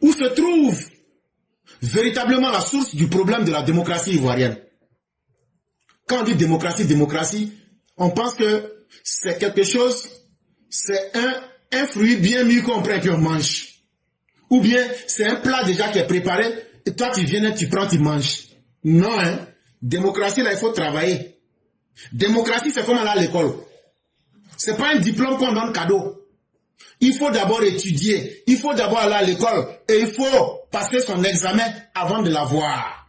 où se trouve véritablement la source du problème de la démocratie ivoirienne. Quand on dit démocratie, démocratie, on pense que c'est quelque chose, c'est un fruit bien mis qu'on prend et puis on mange. Ou bien c'est un plat déjà qui est préparé et toi tu viens, tu prends, tu manges. Non, hein. Démocratie, là, il faut travailler. Démocratie, c'est comme aller à l'école. C'est pas un diplôme qu'on donne cadeau. Il faut d'abord étudier, il faut d'abord aller à l'école et il faut passer son examen avant de l'avoir.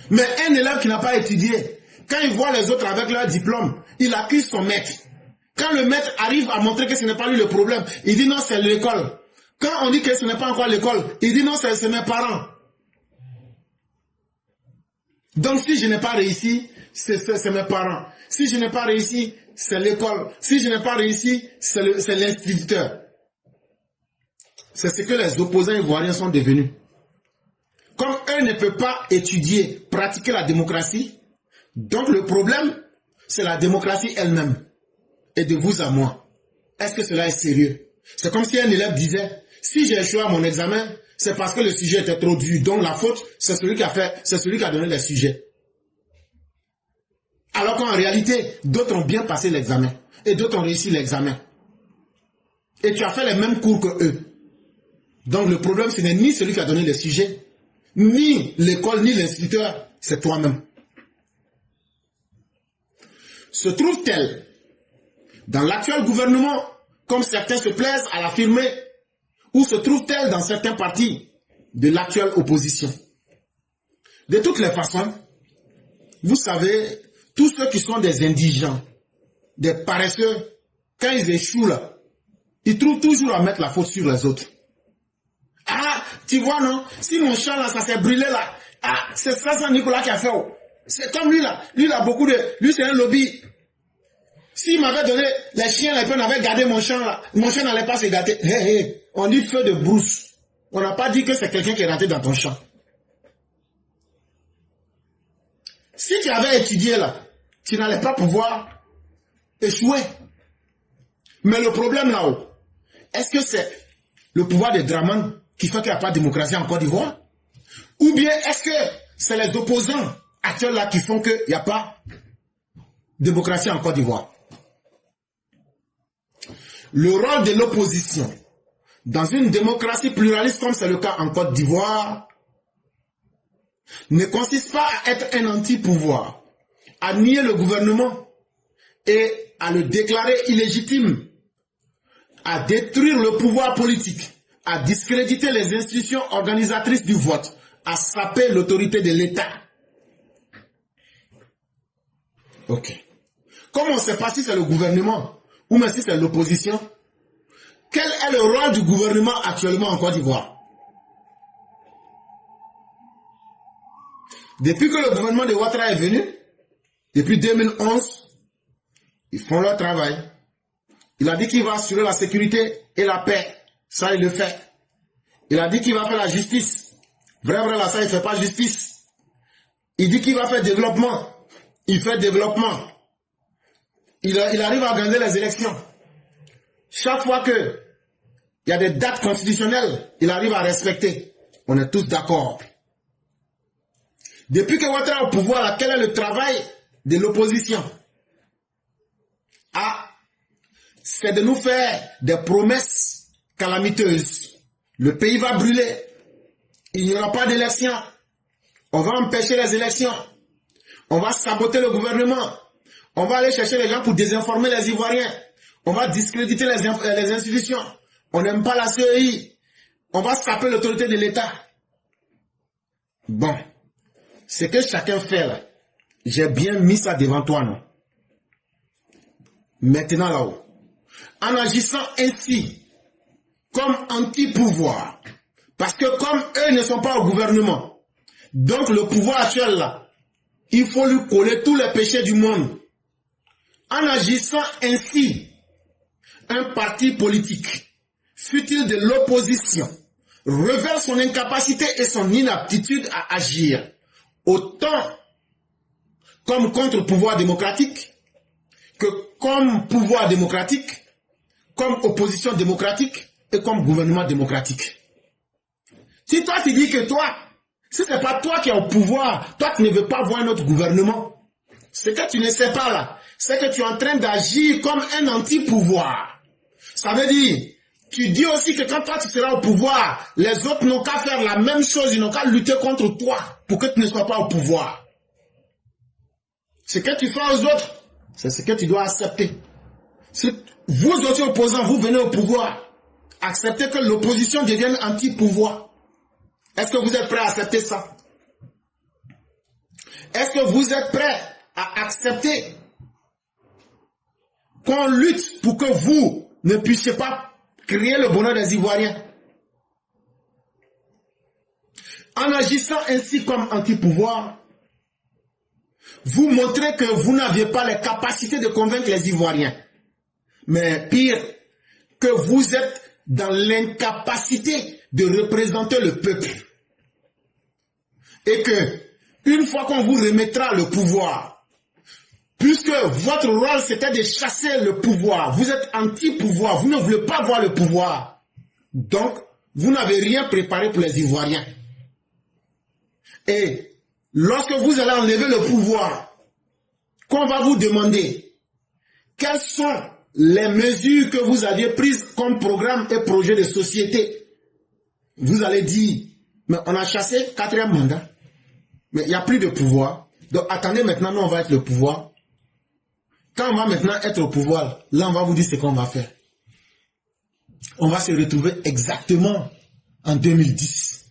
Mais un élève qui n'a pas étudié, quand il voit les autres avec leur diplôme, il accuse son maître. Quand le maître arrive à montrer que ce n'est pas lui le problème, il dit non, c'est l'école. Quand on dit que ce n'est pas encore l'école, il dit non, c'est mes parents. Donc si je n'ai pas réussi, c'est mes parents. Si je n'ai pas réussi, c'est l'école. Si je n'ai pas réussi, c'est l'instituteur. C'est ce que les opposants ivoiriens sont devenus. Comme eux ne peuvent pas étudier, pratiquer la démocratie, donc le problème, c'est la démocratie elle-même. Et de vous à moi. Est-ce que cela est sérieux? C'est comme si un élève disait, si j'ai échoué à mon examen, c'est parce que le sujet était trop dur. Donc la faute, c'est celui qui a donné les sujets. Alors qu'en réalité, d'autres ont bien passé l'examen. Et d'autres ont réussi l'examen. Et tu as fait les mêmes cours que eux. Donc le problème, ce n'est ni celui qui a donné les sujets, ni l'école, ni l'instituteur, c'est toi-même. Se trouve-t-elle dans l'actuel gouvernement, comme certains se plaisent à l'affirmer, ou se trouve-t-elle dans certains partis de l'actuelle opposition? De toutes les façons, vous savez, tous ceux qui sont des indigents, des paresseux, quand ils échouent là, ils trouvent toujours à mettre la faute sur les autres. Ah, tu vois non, si mon champ là, ça s'est brûlé là, ah, c'est ça Nicolas qui a fait. Oh. C'est comme lui là, lui il a beaucoup de, lui c'est un lobby. S'il m'avait donné les chiens, les peuples avaient gardé mon champ là, mon champ n'allait pas se gâter. Hey, hey, on dit feu de brousse. On n'a pas dit que c'est quelqu'un qui est rentré dans ton champ. Si tu avais étudié là, tu n'allais pas pouvoir échouer. Mais le problème là-haut, est-ce que c'est le pouvoir des Dramane qui fait qu'il n'y a pas de démocratie en Côte d'Ivoire? Ou bien est-ce que c'est les opposants actuels là qui font qu'il n'y a pas de démocratie en Côte d'Ivoire? Le rôle de l'opposition dans une démocratie pluraliste comme c'est le cas en Côte d'Ivoire ne consiste pas à être un anti-pouvoir, à nier le gouvernement et à le déclarer illégitime, à détruire le pouvoir politique, à discréditer les institutions organisatrices du vote, à saper l'autorité de l'État. Ok. Comme on ne sait pas si c'est le gouvernement ou même si c'est l'opposition, quel est le rôle du gouvernement actuellement en Côte d'Ivoire? Depuis que le gouvernement de Ouattara est venu, depuis 2011, ils font leur travail. Il a dit qu'il va assurer la sécurité et la paix. Ça, il le fait. Il a dit qu'il va faire la justice. Vrai, là, ça, il ne fait pas justice. Il dit qu'il va faire développement. Il fait développement. Il arrive à organiser les élections. Chaque fois qu'il y a des dates constitutionnelles, il arrive à respecter. On est tous d'accord. Depuis que Ouattara est au pouvoir, quel est le travail de l'opposition? Ah, c'est de nous faire des promesses calamiteuses. Le pays va brûler. Il n'y aura pas d'élection. On va empêcher les élections. On va saboter le gouvernement. On va aller chercher les gens pour désinformer les Ivoiriens. On va discréditer les institutions. On n'aime pas la CEI. On va saper l'autorité de l'État. Bon. Ce que chacun fait là, j'ai bien mis ça devant toi, non? Maintenant là-haut. En agissant ainsi, comme anti-pouvoir, parce que comme eux ne sont pas au gouvernement, donc le pouvoir actuel là, il faut lui coller tous les péchés du monde. En agissant ainsi, un parti politique, fût-il de l'opposition, révèle son incapacité et son inaptitude à agir, autant comme contre-pouvoir démocratique, que comme pouvoir démocratique, comme opposition démocratique, et comme gouvernement démocratique. Si toi tu dis que toi, si ce n'est pas toi qui es au pouvoir, toi tu ne veux pas voir notre gouvernement, ce que tu ne sais pas là, c'est que tu es en train d'agir comme un anti-pouvoir. Ça veut dire, tu dis aussi que quand toi tu seras au pouvoir, les autres n'ont qu'à faire la même chose, ils n'ont qu'à lutter contre toi pour que tu ne sois pas au pouvoir. Ce que tu fais aux autres, c'est ce que tu dois accepter. Si vous autres opposants, vous venez au pouvoir, acceptez que l'opposition devienne anti-pouvoir. Est-ce que vous êtes prêts à accepter ça? Est-ce que vous êtes prêts à accepter qu'on lutte pour que vous ne puissiez pas créer le bonheur des Ivoiriens? En agissant ainsi comme anti-pouvoir, vous montrez que vous n'aviez pas les capacités de convaincre les Ivoiriens. Mais pire, que vous êtes dans l'incapacité de représenter le peuple. Et que, une fois qu'on vous remettra le pouvoir, puisque votre rôle c'était de chasser le pouvoir, vous êtes anti-pouvoir, vous ne voulez pas voir le pouvoir. Donc, vous n'avez rien préparé pour les Ivoiriens. Et lorsque vous allez enlever le pouvoir, qu'on va vous demander quelles sont les mesures que vous aviez prises comme programme et projet de société, vous allez dire, mais on a chassé 4e mandat, mais il n'y a plus de pouvoir. Donc attendez, maintenant, nous on va être le pouvoir. Quand on va maintenant être au pouvoir, là on va vous dire ce qu'on va faire. On va se retrouver exactement en 2010.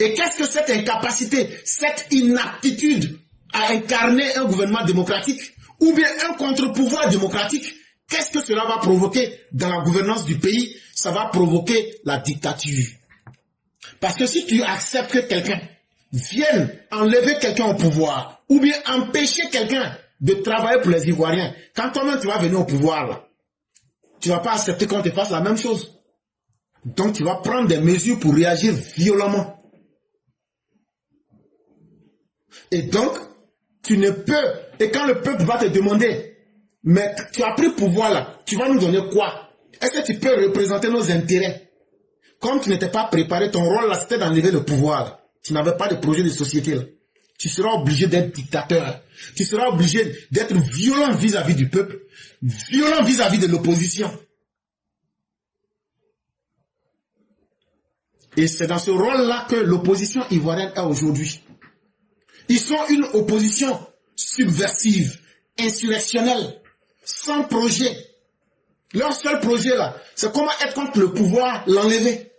Et qu'est-ce que cette incapacité, cette inaptitude à incarner un gouvernement démocratique ou bien un contre-pouvoir démocratique, qu'est-ce que cela va provoquer dans la gouvernance du pays? Ça va provoquer la dictature. Parce que si tu acceptes que quelqu'un vienne enlever quelqu'un au pouvoir ou bien empêcher quelqu'un de travailler pour les Ivoiriens, quand toi-même tu vas venir au pouvoir, là, tu ne vas pas accepter qu'on te fasse la même chose. Donc tu vas prendre des mesures pour réagir violemment. Et donc, tu ne peux, et quand le peuple va te demander, mais tu as pris le pouvoir là, tu vas nous donner quoi? Est-ce que tu peux représenter nos intérêts? Comme tu n'étais pas préparé, ton rôle là c'était d'enlever le pouvoir. Là. Tu n'avais pas de projet de société là. Tu seras obligé d'être dictateur. Tu seras obligé d'être violent vis-à-vis du peuple, violent vis-à-vis de l'opposition. Et c'est dans ce rôle-là que l'opposition ivoirienne est aujourd'hui. Ils sont une opposition subversive, insurrectionnelle, sans projet. Leur seul projet là, c'est comment être contre le pouvoir, l'enlever.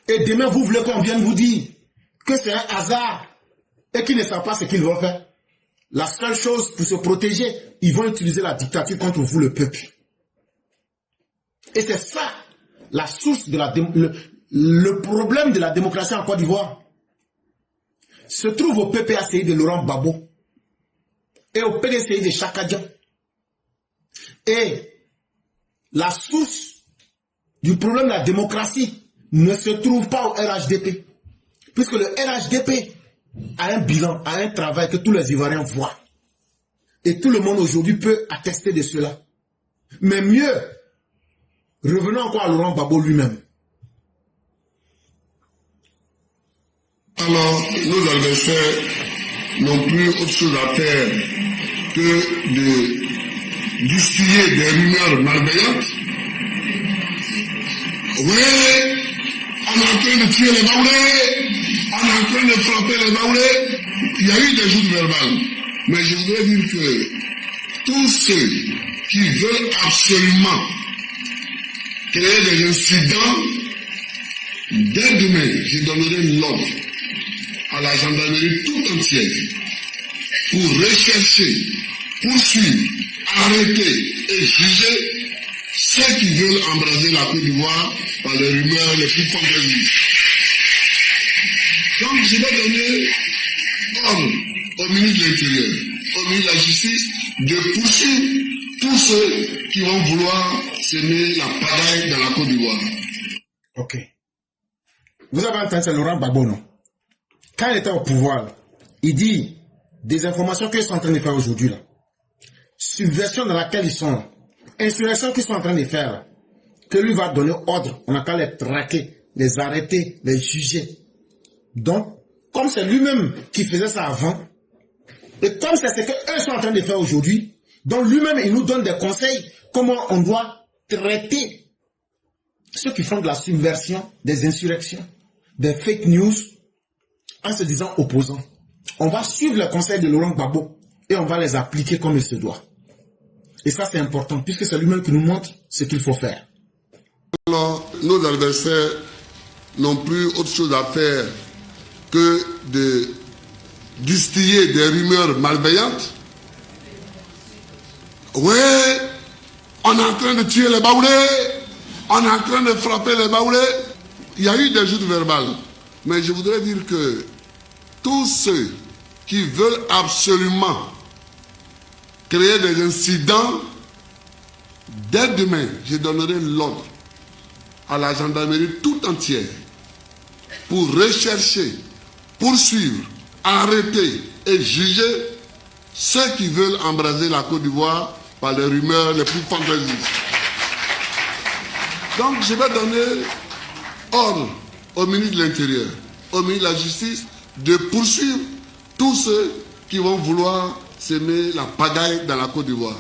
Et demain, vous voulez qu'on vienne vous dire que c'est un hasard et qu'ils ne savent pas ce qu'ils vont faire. La seule chose pour se protéger, ils vont utiliser la dictature contre vous, le peuple. Et c'est ça, la source de le problème de la démocratie en Côte d'Ivoire. Se trouve au PPACI de Laurent Gbagbo et au PDCI de Chaka Diop. Et la source du problème de la démocratie ne se trouve pas au RHDP. Puisque le RHDP a un bilan, a un travail que tous les Ivoiriens voient. Et tout le monde aujourd'hui peut attester de cela. Mais mieux, revenons encore à Laurent Gbagbo lui-même. Alors, nos adversaires n'ont plus autre chose à faire que de distiller des rumeurs malveillantes. Oui, on est en train de tuer les Baoulés, on est en train de frapper les Baoulés. Il y a eu des joutes verbales. Mais je voudrais dire que tous ceux qui veulent absolument créer des incidents, dès demain, je donnerai l'ordre à la gendarmerie tout entière pour rechercher, poursuivre, arrêter et juger ceux qui veulent embraser la Côte d'Ivoire par les rumeurs les plus fantaisies. Donc je vais donner ordre au ministre de l'Intérieur, au ministre de la Justice, de poursuivre tous ceux qui vont vouloir semer la pagaille dans la Côte d'Ivoire. Ok. Vous avez entendu Laurent Gbagbo, non? Quand il était au pouvoir, il dit des informations qu'ils sont en train de faire aujourd'hui, là. Subversion dans laquelle ils sont, là. Insurrection qu'ils sont en train de faire, là. que lui va donner ordre. On n'a qu'à les traquer, les arrêter, les juger. Donc, comme c'est lui-même qui faisait ça avant, et comme c'est ce qu'eux sont en train de faire aujourd'hui, donc lui-même, il nous donne des conseils, comment on doit traiter ceux qui font de la subversion, des insurrections, des fake news, en se disant opposants. On va suivre les conseils de Laurent Gbagbo et on va les appliquer comme il se doit. Et ça, c'est important, puisque c'est lui-même qui nous montre ce qu'il faut faire. Alors, nos adversaires n'ont plus autre chose à faire que de distiller des rumeurs malveillantes. Ouais, on est en train de tuer les Baoulés, on est en train de frapper les Baoulés. Il y a eu des joutes verbales, mais je voudrais dire que tous ceux qui veulent absolument créer des incidents, dès demain, je donnerai l'ordre à la gendarmerie tout entière pour rechercher, poursuivre, arrêter et juger ceux qui veulent embraser la Côte d'Ivoire par les rumeurs les plus fantaisistes. Donc je vais donner ordre au ministre de l'Intérieur, au ministre de la Justice, de poursuivre tous ceux qui vont vouloir semer la pagaille dans la Côte d'Ivoire.